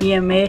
PMA,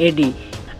AD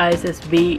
ISSB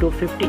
to 50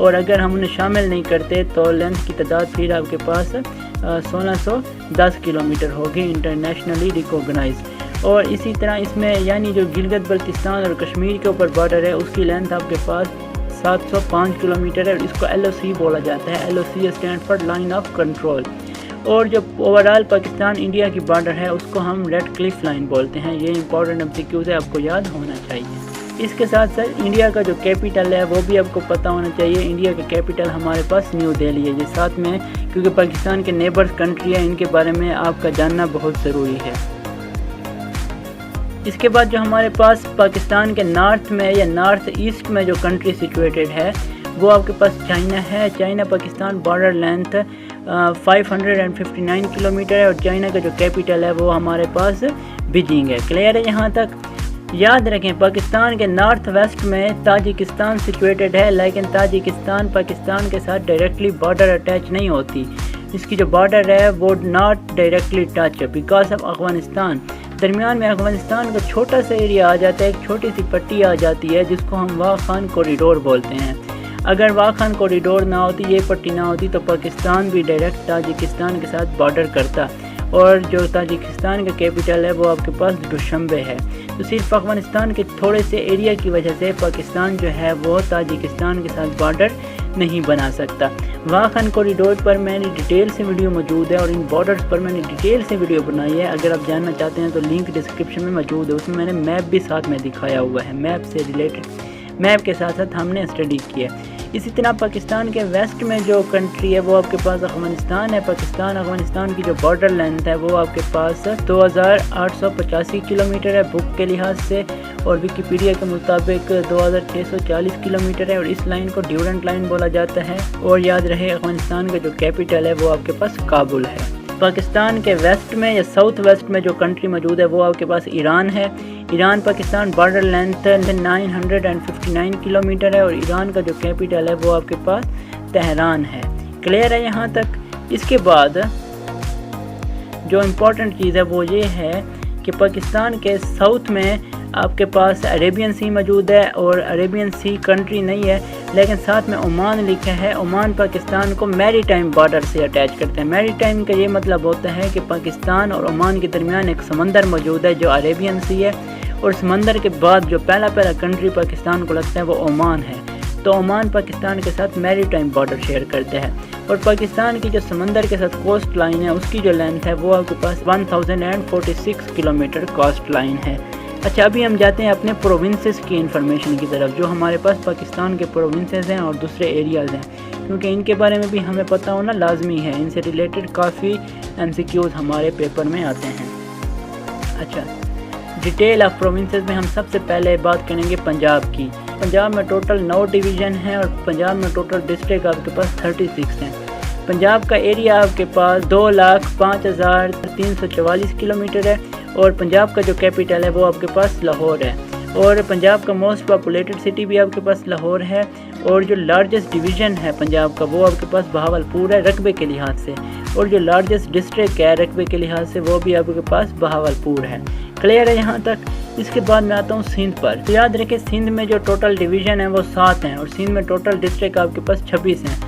اور اگر ہم انہیں شامل نہیں کرتے تو لینتھ کی تعداد پھر آپ کے پاس 1610 کلومیٹر ہوگی انٹرنیشنلی ریکوگنائز۔ اور اسی طرح اس میں یعنی جو گلگت بلتستان اور کشمیر کے اوپر بارڈر ہے اس کی لینتھ آپ کے پاس 705 کلومیٹر ہے اور اس کو LOC بولا جاتا ہے۔ LOC stand for line of control. اور جو اوورال پاکستان انڈیا کی بارڈر ہے اس کو ہم ریڈ کلف لائن بولتے ہیں۔ یہ امپورٹنٹ MCQs ہے، آپ کو یاد ہونا چاہیے۔ اس کے ساتھ ساتھ انڈیا کا جو کیپٹل ہے وہ بھی آپ کو پتہ ہونا چاہیے۔ انڈیا کا کیپٹل ہمارے پاس نیو دہلی ہے۔ یہ ساتھ میں کیونکہ پاکستان کے نیبرز کنٹری ہے، ان کے بارے میں آپ کا جاننا بہت ضروری ہے۔ اس کے بعد جو ہمارے پاس پاکستان کے نارتھ میں یا نارتھ ایسٹ میں جو کنٹری سچویٹڈ ہے وہ آپ کے پاس چائنا ہے۔ China Pakistan border length 559 kilometre ہے اور چائنا کا جو کیپٹل ہے وہ ہمارے پاس بیجنگ ہے۔ کلیئر ہے یہاں تک؟ یاد رکھیں پاکستان کے نارتھ ویسٹ میں تاجکستان سچویٹڈ ہے، لیکن تاجکستان پاکستان کے ساتھ ڈائریکٹلی بارڈر اٹیچ نہیں ہوتی۔ اس کی جو بارڈر ہے وہ not directly touch because of Afghanistan. درمیان میں افغانستان کا چھوٹا سا ایریا آ جاتا ہے، ایک چھوٹی سی پٹی آ جاتی ہے جس کو ہم واغ خان کوریڈور بولتے ہیں۔ اگر واغ خان کوریڈور نہ ہوتی، یہ پٹی نہ ہوتی تو پاکستان بھی ڈائریکٹ تاجکستان کے ساتھ بارڈر کرتا، اور جو تاجکستان کا کیپٹل ہے وہ آپ کے پاس دوشنبے ہے۔ تو صرف افغانستان کے تھوڑے سے ایریا کی وجہ سے پاکستان جو ہے وہ تاجکستان کے ساتھ بارڈر نہیں بنا سکتا۔ واغ خان کوریڈور پر میں نے ڈیٹیل سے ویڈیو موجود ہے اور ان بارڈرز پر میں نے ڈیٹیل سے ویڈیو بنائی ہے، اگر آپ جاننا چاہتے ہیں تو لنک ڈسکرپشن میں موجود ہے۔ اس میں نے میپ بھی ساتھ میں دکھایا ہوا ہے، میپ سے ریلیٹڈ میپ کے ساتھ ساتھ ہم نے اسٹڈی کی ہے۔ اسی طرح پاکستان کے ویسٹ میں جو کنٹری ہے وہ آپ کے پاس افغانستان ہے۔ پاکستان افغانستان کی جو بارڈر لینتھ ہے وہ آپ کے پاس 2885 کلومیٹر ہے بک کے لحاظ سے، اور ویکیپیڈیا کے مطابق 2640 کلومیٹر ہے، اور اس لائن کو ڈیورنٹ لائن بولا جاتا ہے۔ اور یاد رہے افغانستان کا جو کیپٹل ہے وہ آپ کے پاس کابل ہے۔ پاکستان کے ویسٹ میں یا ساؤتھ ویسٹ میں جو کنٹری موجود ہے وہ آپ کے پاس ایران ہے۔ Iran Pakistan border length 959 kilometre ہے اور ایران کا جو کیپٹل ہے وہ آپ کے پاس تہران ہے۔ کلیئر ہے یہاں تک؟ اس کے بعد جو امپورٹنٹ چیز ہے وہ یہ ہے کہ پاکستان کے ساؤتھ میں آپ کے پاس عربین سی موجود ہے، اور عربین سی کنٹری نہیں ہے لیکن ساتھ میں عمان لکھا ہے۔ عمان پاکستان کو میری ٹائم بارڈر سے اٹیچ کرتے ہیں۔ میری ٹائم کا یہ مطلب ہوتا ہے کہ پاکستان اور عمان کے درمیان ایک سمندر موجود ہے جو عربین سی ہے، اور سمندر کے بعد جو پہلا کنٹری پاکستان کو لگتا ہے وہ عمان ہے۔ تو عمان پاکستان کے ساتھ میری ٹائم بارڈر شیئر کرتے ہیں، اور پاکستان کی جو سمندر کے ساتھ کوسٹ لائن ہے اس کی جو لینتھ ہے وہ آپ کے پاس 1046 کلومیٹر کوسٹ لائن ہے۔ اچھا، ابھی ہم جاتے ہیں اپنے پروونسز کی انفارمیشن کی طرف، جو ہمارے پاس پاکستان کے پروونسز ہیں اور دوسرے ایریاز ہیں، کیونکہ ان کے بارے میں بھی ہمیں پتہ ہونا لازمی ہے۔ ان سے ریلیٹڈ کافی MCQs ہمارے پیپر میں آتے ہیں۔ اچھا، ڈیٹیل آف پروونسز میں ہم سب سے پہلے بات کریں گے پنجاب کی۔ پنجاب میں ٹوٹل 9 ڈویژن ہیں اور پنجاب میں ٹوٹل ڈسٹرکٹ آپ کے پاس 36 ہیں۔ پنجاب کا ایریا آپ کے پاس 2,05,344 کلومیٹر ہے، اور پنجاب کا جو کیپٹل ہے وہ آپ کے پاس لاہور ہے، اور پنجاب کا موسٹ پاپولیٹڈ سٹی بھی آپ کے پاس لاہور ہے، اور جو لارجسٹ ڈویژن ہے پنجاب کا وہ آپ کے پاس بہاولپور ہے رقبے کے لحاظ سے، اور جو لارجسٹ ڈسٹرکٹ ہے رقبے کے لحاظ سے وہ بھی آپ کے پاس بہاولپور ہے۔ کلیئر ہے یہاں تک؟ اس کے بعد میں آتا ہوں سندھ پر۔ تو یاد رکھیں سندھ میں جو ٹوٹل ڈویژن ہے وہ 7 ہیں، اور سندھ میں ٹوٹل ڈسٹرکٹ آپ کے پاس 26 ہیں۔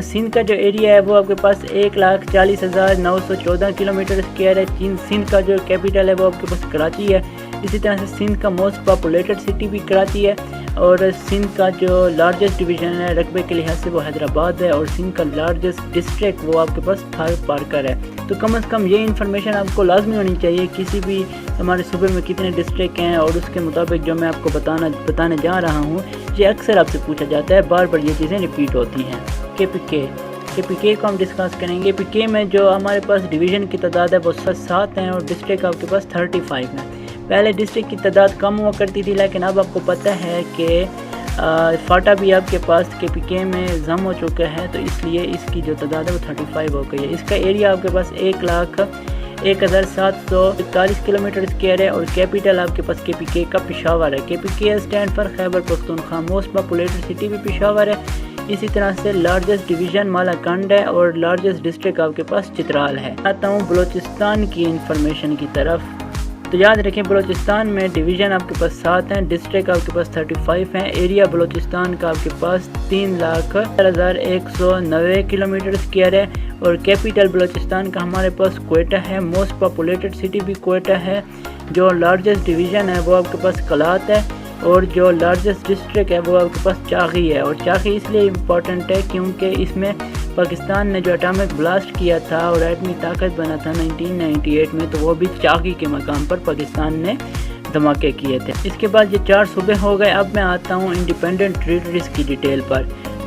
سندھ کا جو ایریا ہے وہ آپ کے پاس 1,40,914 کلومیٹر اسکوائر ہے۔ سندھ کا جو کیپٹل ہے وہ آپ کے پاس کراچی ہے۔ اسی طرح سے سندھ کا موسٹ پاپولیٹڈ سٹی بھی کراچی ہے، اور سندھ کا جو لارجسٹ ڈویژن ہے رقبے کے لحاظ سے وہ حیدرآباد ہے، اور سندھ کا لارجسٹ ڈسٹرکٹ وہ آپ کے پاس تھار پارکر ہے۔ تو کم از کم یہ انفارمیشن آپ کو لازمی ہونی چاہیے، کسی بھی ہمارے صوبے میں کتنے ڈسٹرکٹ ہیں، اور اس کے مطابق جو میں آپ کو بتانے جا رہا ہوں یہ اکثر آپ سے پوچھا جاتا ہے، بار بار یہ چیزیں ریپیٹ ہوتی ہیں۔ کے پی کے کو ہم ڈسکس کریں گے۔ پی کے میں جو ہمارے پاس ڈویژن کی تعداد ہے وہ 7 ہیں، اور ڈسٹرکٹ آپ کے پاس 35 ہیں۔ پہلے ڈسٹرکٹ کی تعداد کم ہوا کرتی تھی، لیکن اب آپ کو پتہ ہے کہ فاٹا بھی آپ کے پاس کے پی کے میں ضم ہو چکا ہے، تو اس لیے اس کی جو تعداد ہے وہ 35 ہو گئی ہے۔ اس کا ایریا آپ کے پاس 1,01,741 کلومیٹر اسکوائر ہے، اور کیپٹل آپ کے پاس کے پی کے کا پشاور ہے۔ کے پی کے stand for Khyber Pakhtunkhwa, most populated city بھی پشاور ہے۔ اسی طرح سے لارجسٹ ڈویژن مالا کنڈ ہے، اور لارجسٹ ڈسٹرکٹ آپ کے پاس چترال ہے۔ آتا ہوں بلوچستان کی انفارمیشن کی طرف۔ تو یاد رکھیں بلوچستان میں ڈویژن آپ کے پاس 7 ہیں، ڈسٹرکٹ آپ کے پاس 35 ہیں، ایریا بلوچستان کا آپ کے پاس 3,04,190 کلومیٹر اسکوائر ہے، اور کیپٹل بلوچستان کا ہمارے پاس کوئٹہ ہے، موسٹ پاپولیٹڈ سٹی بھی کوئٹہ ہے، جو لارجسٹ ڈویژن ہے وہ آپ کے پاس کلات ہے، اور جو لارجسٹ ڈسٹرکٹ ہے وہ آپ کے پاس چاغی ہے۔ اور چاغی اس لیے امپورٹنٹ ہے کیونکہ اس میں پاکستان نے جو اٹامک بلاسٹ کیا تھا اور ایٹمی طاقت بنا تھا 1998 میں، تو وہ بھی چاغی کے مقام پر پاکستان نے دھماکے کیے تھے۔ اس کے بعد یہ 4 صوبے ہو گئے۔ اب میں آتا ہوں انڈیپینڈنٹ ٹریٹریز کی ڈیٹیل پر۔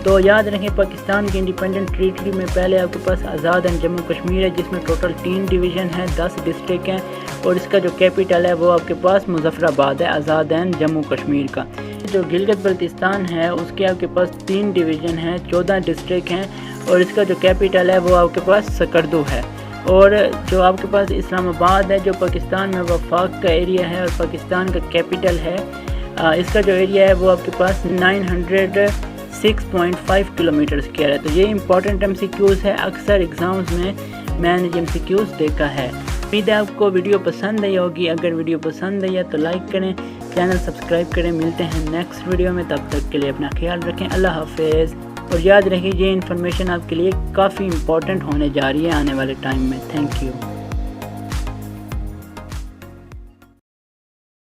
تو یاد رکھیں پاکستان کی انڈیپینڈنٹ ٹریٹری میں پہلے آپ کے پاس آزاد اینڈ جموں کشمیر ہے، جس میں ٹوٹل 3 ڈویژن ہیں، 10 ڈسٹرکٹ ہیں، اور اس کا جو کیپٹل ہے وہ آپ کے پاس مظفر آباد ہے، آزاد اینڈ جموں کشمیر کا۔ جو گلگت بلتستان ہے اس کے آپ کے پاس 3 ڈویژن ہیں، 14 ڈسٹرکٹ ہیں، اور اس کا جو کیپٹل ہے وہ آپ کے پاس سکردو ہے۔ اور جو آپ کے پاس اسلام آباد ہے جو پاکستان میں وفاق کا ایریا ہے اور پاکستان کا کیپٹل ہے، اس کا جو ایریا ہے وہ آپ کے پاس 906.5 کلومیٹر اسکوائر ہے۔ تو یہ امپورٹنٹ ایم سی کیوز ہے، اکثر ایگزامز میں نے ایم سی کیوز دیکھا ہے۔ امید ہے آپ کو ویڈیو پسند آئی ہوگی۔ اگر ویڈیو پسند آئی ہے تو لائک کریں، چینل سبسکرائب کریں۔ ملتے ہیں نیکسٹ ویڈیو میں، تب تک کے لیے اپنا خیال رکھیں۔ اللہ حافظ۔ اور یاد رکھیں یہ انفارمیشن آپ کے لیے کافی امپورٹنٹ ہونے جا رہی ہے آنے والے ٹائم میں۔ Thank you.